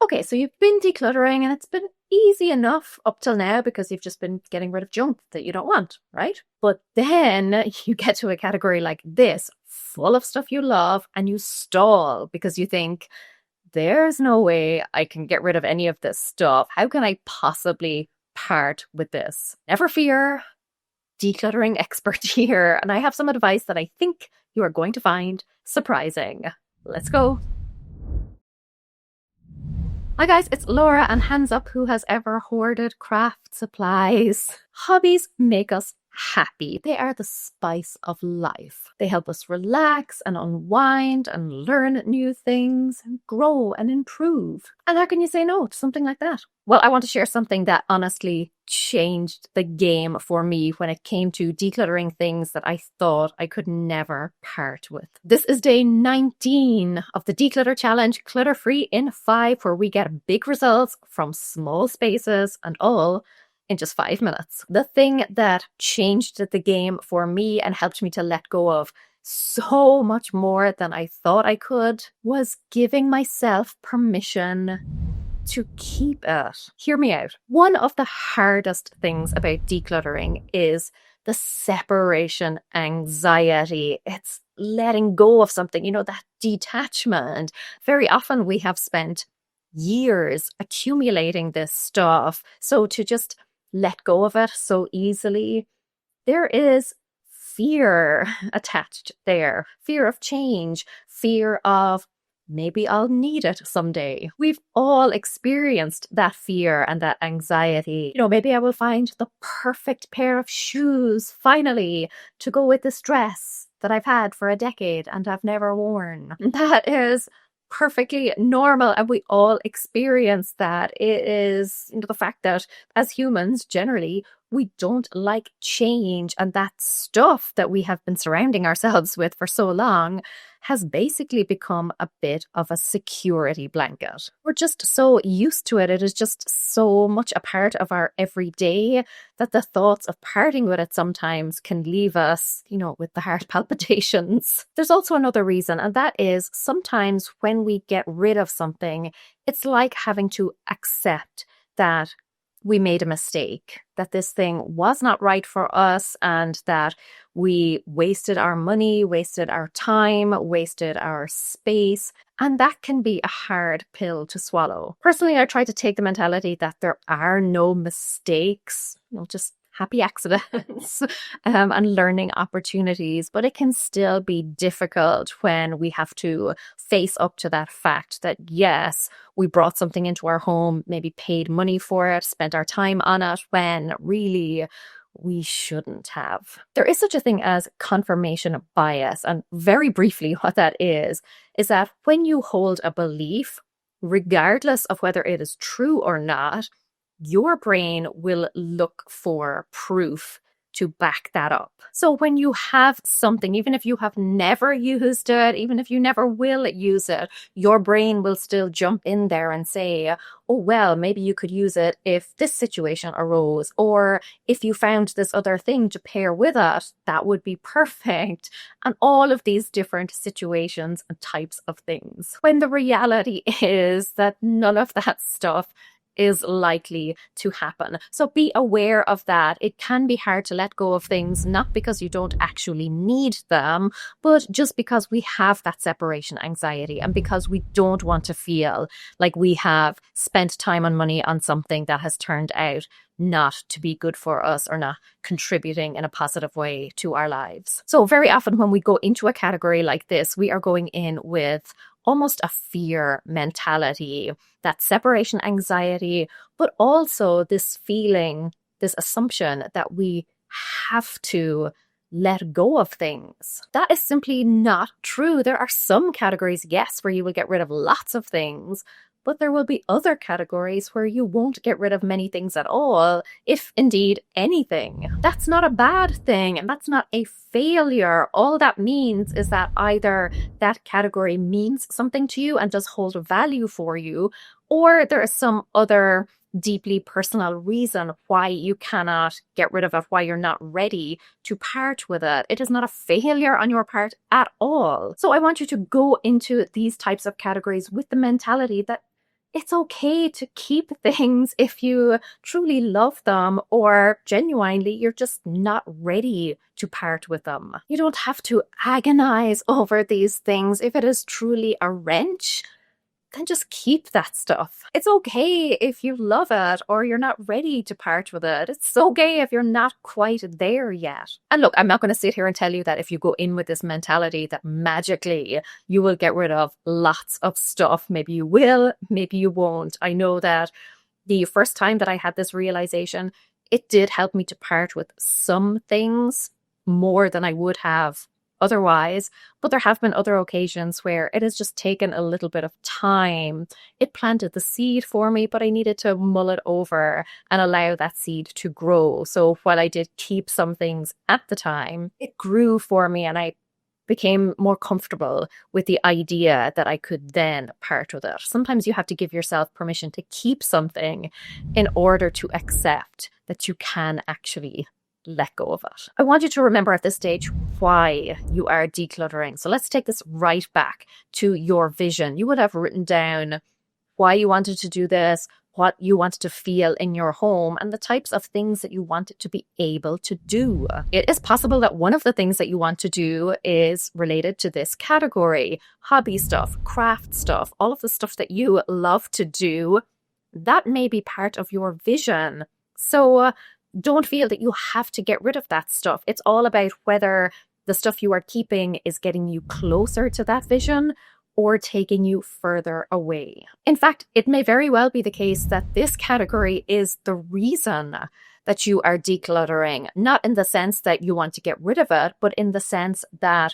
Okay, so you've been decluttering and it's been easy enough up till now because you've just been getting rid of junk that you don't want, right? But then you get to a category like this, full of stuff you love, and you stall because you think, there's no way I can get rid of any of this stuff. How can I possibly part with this? Never fear, decluttering expert here, and I have some advice that I think you are going to find surprising. Let's go. Hi guys, it's Laura, and hands up who has ever hoarded craft supplies. Hobbies make us happy. They are the spice of life. They help us relax and unwind and learn new things and grow and improve. And how can you say no to something like that? Well, I want to share something that honestly changed the game for me when it came to decluttering things that I thought I could never part with. This is day 19 of the Declutter Challenge, clutter-free in 5, where we get big results from small spaces and all in just 5 minutes. The thing that changed the game for me and helped me to let go of so much more than I thought I could was giving myself permission to keep it. Hear me out. One of the hardest things about decluttering is the separation anxiety. It's letting go of something, that detachment. Very often we have spent years accumulating this stuff. So to just let go of it so easily, there is fear attached there. Fear of change, fear of maybe I'll need it someday. We've all experienced that fear and that anxiety. Maybe I will find the perfect pair of shoes finally to go with this dress that I've had for a decade and I've never worn. That is perfectly normal, and we all experience that. It is the fact that as humans generally we don't like change, and that stuff that we have been surrounding ourselves with for so long has basically become a bit of a security blanket. We're just so used to it. It is just so much a part of our everyday that the thoughts of parting with it sometimes can leave us, with the heart palpitations. There's also another reason, and that is sometimes when we get rid of something, it's like having to accept that we made a mistake, that this thing was not right for us, and that we wasted our money, wasted our time, wasted our space. And that can be a hard pill to swallow. Personally, I try to take the mentality that there are no mistakes, just happy accidents and learning opportunities. But it can still be difficult when we have to face up to that fact that, yes, we brought something into our home, maybe paid money for it, spent our time on it, when really we shouldn't have. There is such a thing as confirmation bias. And very briefly, what that is that when you hold a belief, regardless of whether it is true or not, your brain will look for proof to back that up. So when you have something, even if you have never used it, even if you never will use it, your brain will still jump in there and say, oh, well, maybe you could use it if this situation arose, or if you found this other thing to pair with it, that would be perfect. And all of these different situations and types of things. When the reality is that none of that stuff is likely to happen. So be aware of that. It can be hard to let go of things, not because you don't actually need them, but just because we have that separation anxiety and because we don't want to feel like we have spent time and money on something that has turned out not to be good for us or not contributing in a positive way to our lives. So very often when we go into a category like this, we are going in with almost a fear mentality, that separation anxiety, but also this feeling, this assumption that we have to let go of things. That is simply not true. There are some categories, yes, where you will get rid of lots of things, but there will be other categories where you won't get rid of many things at all, if indeed anything. That's not a bad thing, and that's not a failure. All that means is that either that category means something to you and does hold value for you, or there is some other deeply personal reason why you cannot get rid of it, why you're not ready to part with it. It is not a failure on your part at all. So I want you to go into these types of categories with the mentality that It's okay to keep things if you truly love them or genuinely you're just not ready to part with them. You don't have to agonize over these things. If it is truly a wrench, then just keep that stuff. It's okay if you love it or you're not ready to part with it. It's okay if you're not quite there yet. And look, I'm not going to sit here and tell you that if you go in with this mentality that magically you will get rid of lots of stuff. Maybe you will, maybe you won't. I know that the first time that I had this realization, it did help me to part with some things more than I would have otherwise. But there have been other occasions where it has just taken a little bit of time. It planted the seed for me, but I needed to mull it over and allow that seed to grow. So while I did keep some things at the time, it grew for me and I became more comfortable with the idea that I could then part with it. Sometimes you have to give yourself permission to keep something in order to accept that you can actually let go of it. I want you to remember at this stage why you are decluttering. So let's take this right back to your vision. You would have written down why you wanted to do this, what you wanted to feel in your home, and the types of things that you wanted to be able to do. It is possible that one of the things that you want to do is related to this category: hobby stuff, craft stuff, all of the stuff that you love to do. That may be part of your vision. So don't feel that you have to get rid of that stuff. It's all about whether the stuff you are keeping is getting you closer to that vision or taking you further away. In fact, it may very well be the case that this category is the reason that you are decluttering, not in the sense that you want to get rid of it, but in the sense that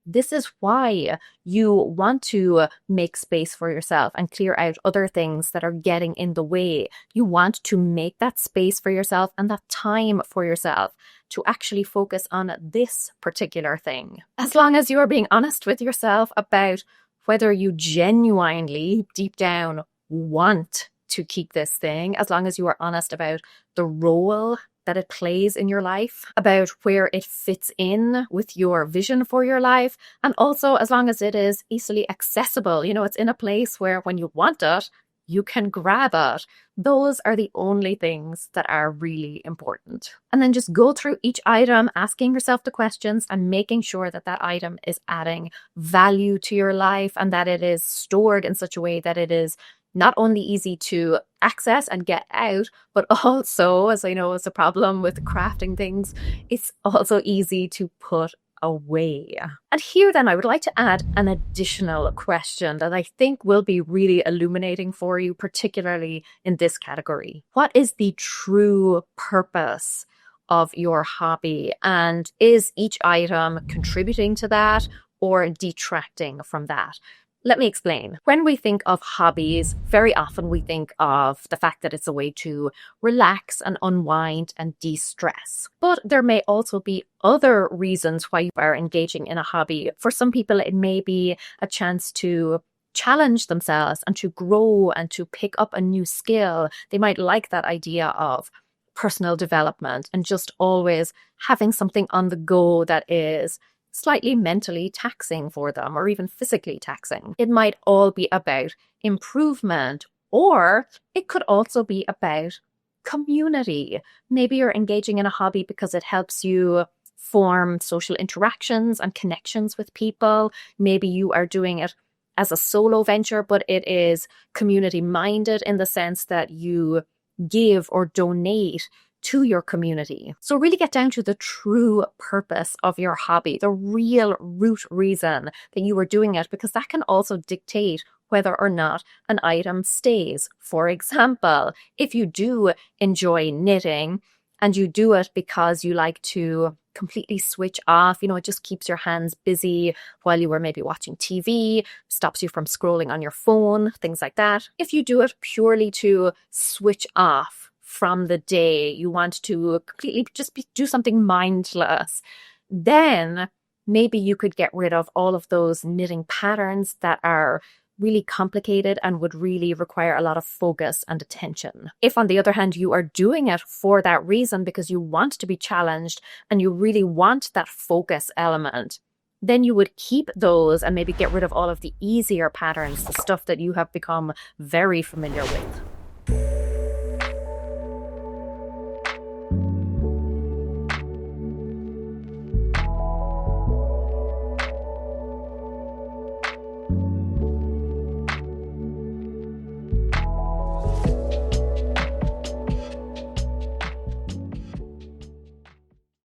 this is why you want to make space for yourself and clear out other things that are getting in the way. You want to make that space for yourself and that time for yourself to actually focus on this particular thing. As long as you are being honest with yourself about whether you genuinely, deep down, want to keep this thing, as long as you are honest about the role that it plays in your life, about where it fits in with your vision for your life, and also as long as it is easily accessible. You know, it's in a place where when you want it, you can grab it. Those are the only things that are really important. And then just go through each item, asking yourself the questions and making sure that that item is adding value to your life and that it is stored in such a way that it is not only easy to access and get out, but also, as I know is a problem with crafting things, it's also easy to put away. And here then I would like to add an additional question that I think will be really illuminating for you, particularly in this category. What is the true purpose of your hobby? And is each item contributing to that or detracting from that? Let me explain. When we think of hobbies, very often we think of the fact that it's a way to relax and unwind and de-stress. But there may also be other reasons why you are engaging in a hobby. For some people, it may be a chance to challenge themselves and to grow and to pick up a new skill. They might like that idea of personal development and just always having something on the go that is slightly mentally taxing for them or even physically taxing. It might all be about improvement, or it could also be about community. Maybe you're engaging in a hobby because it helps you form social interactions and connections with people. Maybe you are doing it as a solo venture, but it is community minded in the sense that you give or donate to your community. So really get down to the true purpose of your hobby, the real root reason that you are doing it, because that can also dictate whether or not an item stays. For example, if you do enjoy knitting and you do it because you like to completely switch off, it just keeps your hands busy while you are maybe watching TV, stops you from scrolling on your phone, things like that. If you do it purely to switch off from the day, you want to completely just do something mindless, then maybe you could get rid of all of those knitting patterns that are really complicated and would really require a lot of focus and attention. If, on the other hand, you are doing it for that reason because you want to be challenged and you really want that focus element, then you would keep those and maybe get rid of all of the easier patterns, the stuff that you have become very familiar with.